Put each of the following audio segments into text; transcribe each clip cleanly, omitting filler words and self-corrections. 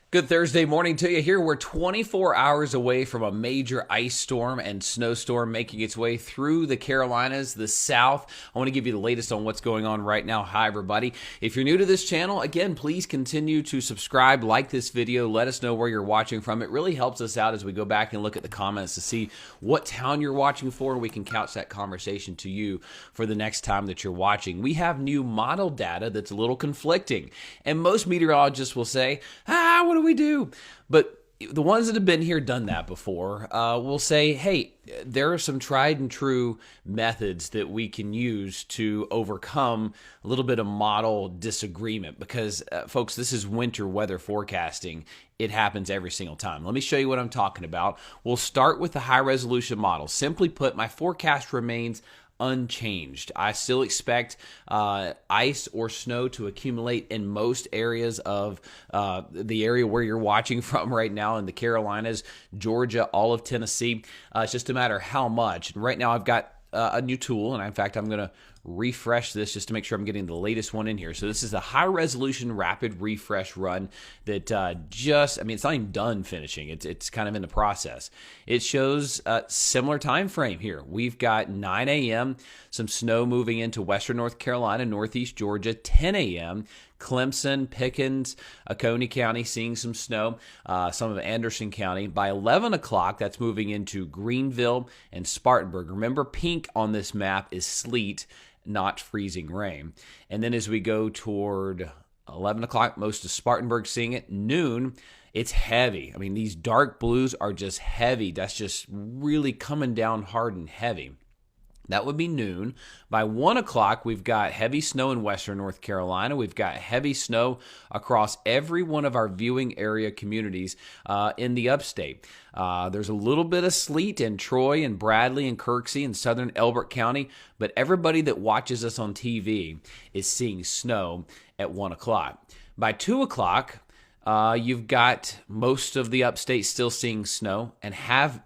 Good Thursday morning to you here. We're 24 hours away from a major ice storm and snowstorm making its way through the Carolinas, the South. I want to give you the latest on what's going on right now. Hi, everybody. If you're new to this channel, again, please continue to subscribe, like this video, let us know where you're watching from. It really helps us out as we go back and look at the comments to see what town you're watching for, and we can couch that conversation to you for the next time that you're watching. We have new model data that's a little conflicting, and most meteorologists will say, what do we do? But the ones that have been here, done that before, will say, hey, there are some tried and true methods that we can use to overcome a little bit of model disagreement because, folks, this is winter weather forecasting. It happens every single time. Let me show you what I'm talking about. We'll start with the high resolution model. Simply put, my forecast remains unchanged. I still expect ice or snow to accumulate in most areas of the area where you're watching from right now in the Carolinas, Georgia, all of Tennessee. It's just a matter how much. And right now I've got a new tool, and in fact, I'm going to refresh this just to make sure I'm getting the latest one in here. So this is a high resolution rapid refresh run that it's not even done finishing. It's kind of in the process. It shows a similar time frame here. We've got 9 a.m., some snow moving into western North Carolina, northeast Georgia, 10 a.m., Clemson, Pickens, Oconee County seeing some snow, some of Anderson County. By 11 o'clock, that's moving into Greenville and Spartanburg. Remember, pink on this map is sleet, not freezing rain. And then as we go toward 11 o'clock, most of Spartanburg seeing it. Noon, it's heavy. I mean, these dark blues are just heavy. That's just really coming down hard and heavy. That would be noon. By 1 o'clock, we've got heavy snow in western North Carolina. We've got heavy snow across every one of our viewing area communities in the upstate. There's a little bit of sleet in Troy and Bradley and Kirksey and southern Elbert County, but everybody that watches us on TV is seeing snow at 1 o'clock. By 2 o'clock, you've got most of the upstate still seeing snow and have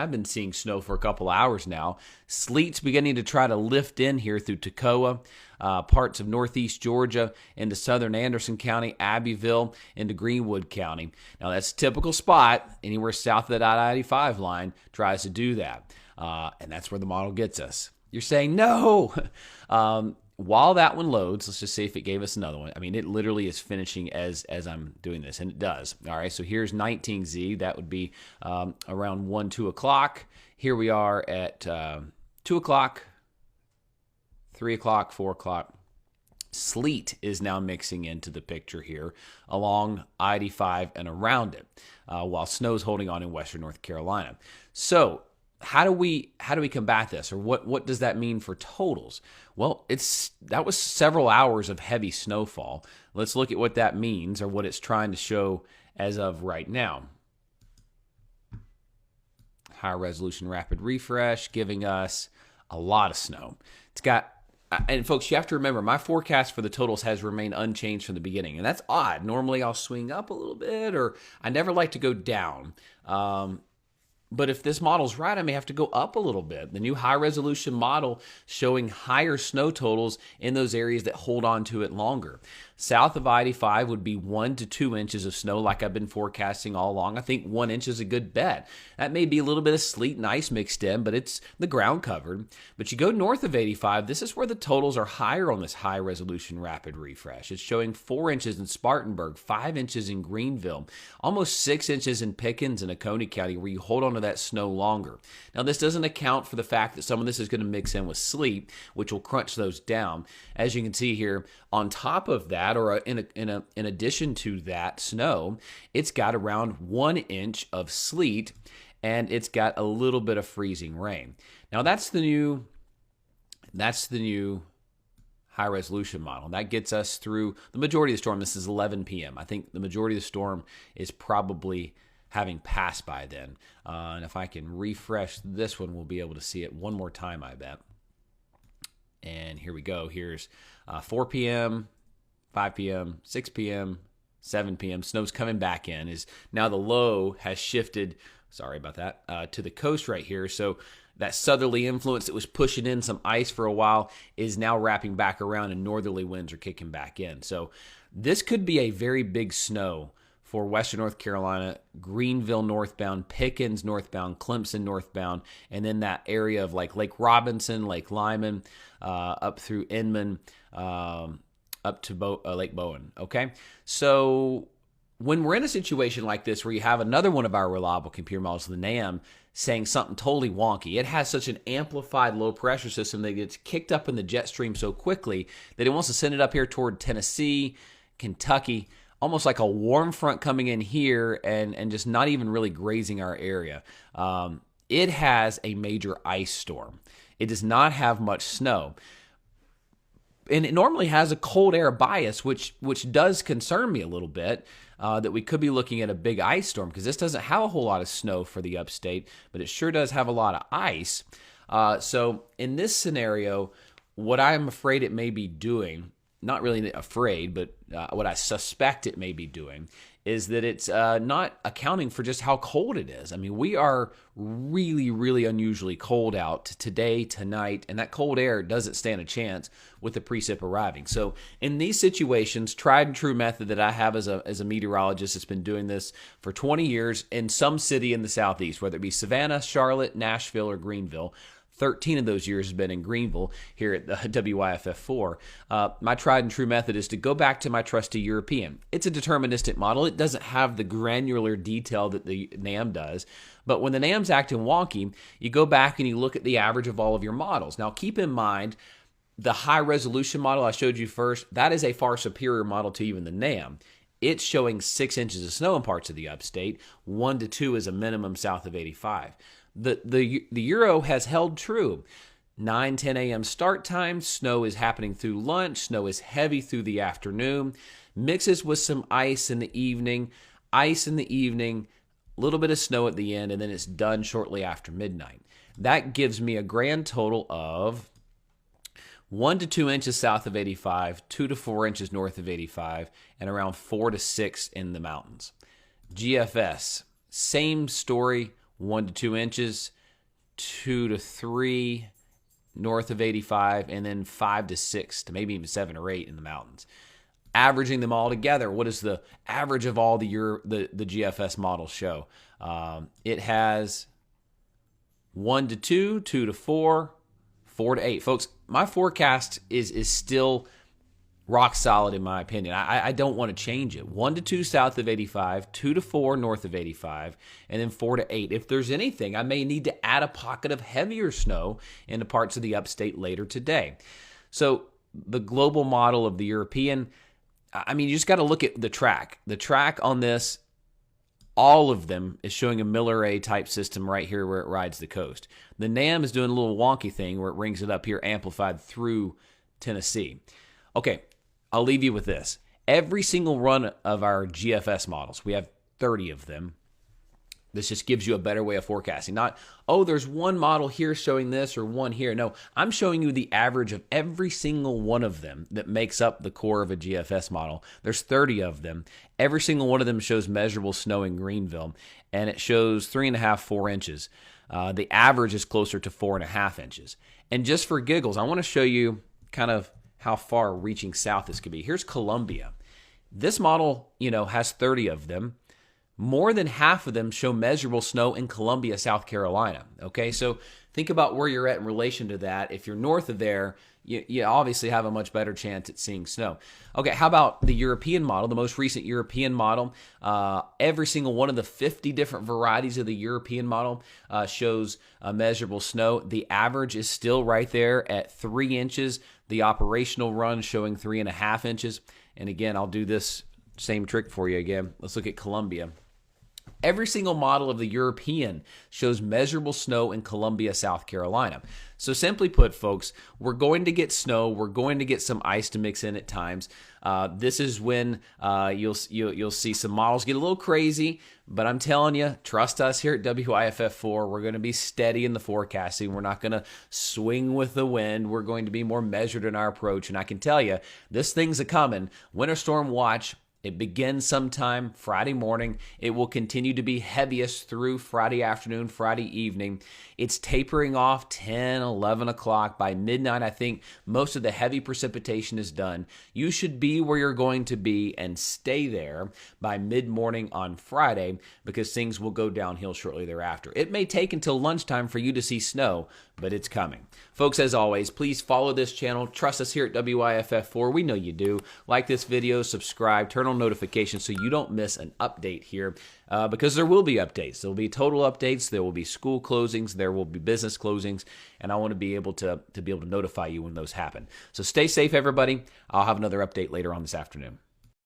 been seeing snow for a couple hours now. Sleet's beginning to try to lift in here through Toccoa, parts of northeast Georgia, into southern Anderson County, Abbeville, into Greenwood County. Now, that's a typical spot. Anywhere south of that I-85 line tries to do that, and that's where the model gets us. You're saying, no! While that one loads, let's just see if it gave us another one. I mean, it literally is finishing as I'm doing this, and it does. All right, so here's 19Z. That would be around 1, 2 o'clock. Here we are at 2 o'clock, 3 o'clock, 4 o'clock. Sleet is now mixing into the picture here along I-85 and around it, while snow's holding on in western North Carolina. So how do we combat this, or what does that mean for totals? Well, that was several hours of heavy snowfall. Let's look at what that means, or what it's trying to show as of right now. High resolution rapid refresh giving us a lot of snow. It's got, and folks, you have to remember, my forecast for the totals has remained unchanged from the beginning, and that's odd. Normally I'll swing up a little bit, or I never like to go down. But if this model's right, I may have to go up a little bit. The new high-resolution model showing higher snow totals in those areas that hold on to it longer. South of I-85 would be 1 to 2 inches of snow like I've been forecasting all along. I think 1 inch is a good bet. That may be a little bit of sleet and ice mixed in, but it's the ground covered. But you go north of 85, this is where the totals are higher on this high-resolution rapid refresh. It's showing 4 inches in Spartanburg, 5 inches in Greenville, almost 6 inches in Pickens and Oconee County, where you hold on to that snow longer. Now, this doesn't account for the fact that some of this is going to mix in with sleet, which will crunch those down. As you can see here, on top of that, or in addition to that snow, it's got around 1 inch of sleet, and it's got a little bit of freezing rain. Now, that's the new high resolution model. That gets us through the majority of the storm. This is 11 p.m. I think the majority of the storm is probably having passed by then. And if I can refresh this one, we'll be able to see it one more time, I bet. And here we go. Here's 4 p.m., 5 p.m., 6 p.m., 7 p.m. Snow's coming back in. Is now the low has shifted, sorry about that, to the coast right here. So that southerly influence that was pushing in some ice for a while is now wrapping back around, and northerly winds are kicking back in. So this could be a very big snow for Western North Carolina, Greenville northbound, Pickens northbound, Clemson northbound, and then that area of like Lake Robinson, Lake Lyman, up through Inman, up to Lake Bowen. Okay, so when we're in a situation like this where you have another one of our reliable computer models, the NAM, saying something totally wonky, it has such an amplified low pressure system that it gets kicked up in the jet stream so quickly that it wants to send it up here toward Tennessee, Kentucky, almost like a warm front coming in here and just not even really grazing our area. It has a major ice storm. It does not have much snow. And it normally has a cold air bias, which does concern me a little bit, that we could be looking at a big ice storm, because this doesn't have a whole lot of snow for the upstate, but it sure does have a lot of ice. So in this scenario, what I'm afraid it may be doing, not really afraid, but what I suspect it may be doing, is that it's not accounting for just how cold it is. I mean, we are really, really unusually cold out today, tonight, and that cold air doesn't stand a chance with the precip arriving. So in these situations, tried and true method that I have as a meteorologist that's been doing this for 20 years in some city in the southeast, whether it be Savannah, Charlotte, Nashville, or Greenville. 13 of those years has been in Greenville here at the WYFF4. My tried and true method is to go back to my trusty European. It's a deterministic model. It doesn't have the granular detail that the NAM does. But when the NAM's acting wonky, you go back and you look at the average of all of your models. Now, keep in mind, the high resolution model I showed you first, that is a far superior model to even the NAM. It's showing 6 inches of snow in parts of the upstate. 1 to 2 is a minimum south of 85. The Euro has held true. 9, 10 a.m. start time. Snow is happening through lunch. Snow is heavy through the afternoon. Mixes with some ice in the evening. Ice in the evening. A little bit of snow at the end, and then it's done shortly after midnight. That gives me a grand total of 1 to 2 inches south of 85, 2 to 4 inches north of 85, and around 4 to 6 in the mountains. GFS, same story. 1 to 2 inches, 2 to 3 north of 85, and then 5 to 6 to maybe even 7 or 8 in the mountains. Averaging them all together, what does the average of all the GFS models show? It has 1 to 2, 2 to 4, 4 to 8. Folks, my forecast is still rock solid in my opinion. I don't want to change it. 1 to 2 south of 85, 2 to 4 north of 85, and then 4 to 8. If there's anything, I may need to add a pocket of heavier snow into parts of the upstate later today. So the global model of the European, I mean, you just got to look at the track. The track on this, all of them is showing a Miller-A type system right here where it rides the coast. The NAM is doing a little wonky thing where it rings it up here amplified through Tennessee. Okay, I'll leave you with this. Every single run of our GFS models, we have 30 of them. This just gives you a better way of forecasting. Not, oh, there's one model here showing this or one here. No, I'm showing you the average of every single one of them that makes up the core of a GFS model. There's 30 of them. Every single one of them shows measurable snow in Greenville, and it shows 3.5, 4 inches. The average is closer to 4.5 inches. And just for giggles, I want to show you kind of how far reaching south this could be. Here's Columbia. This model, has 30 of them. More than half of them show measurable snow in Columbia, South Carolina. Okay, so think about where you're at in relation to that. If you're north of there, you obviously have a much better chance at seeing snow. Okay, how about the European model, the most recent European model? Every single one of the 50 different varieties of the European model shows measurable snow. The average is still right there at 3 inches. The operational run showing 3.5 inches. And again, I'll do this same trick for you again. Let's look at Columbia. Every single model of the European shows measurable snow in Columbia, South Carolina. So simply put, folks, we're going to get snow. We're going to get some ice to mix in at times. This is when you'll see some models get a little crazy. But I'm telling you, trust us here at WIFF4. We're going to be steady in the forecasting. We're not going to swing with the wind. We're going to be more measured in our approach. And I can tell you, this thing's a coming. Winter storm watch It begins sometime Friday morning. It will continue to be heaviest through Friday afternoon, Friday evening. It's tapering off 10, 11 o'clock. By midnight, I think most of the heavy precipitation is done. You should be where you're going to be and stay there by mid-morning on Friday because things will go downhill shortly thereafter. It may take until lunchtime for you to see snow, but it's coming. Folks, as always, please follow this channel. Trust us here at WYFF4. We know you do. Like this video, subscribe, turn on notifications so you don't miss an update here because there will be updates. There will be total updates. There will be school closings. There will be business closings, and I want to be able to notify you when those happen. So stay safe, everybody. I'll have another update later on this afternoon.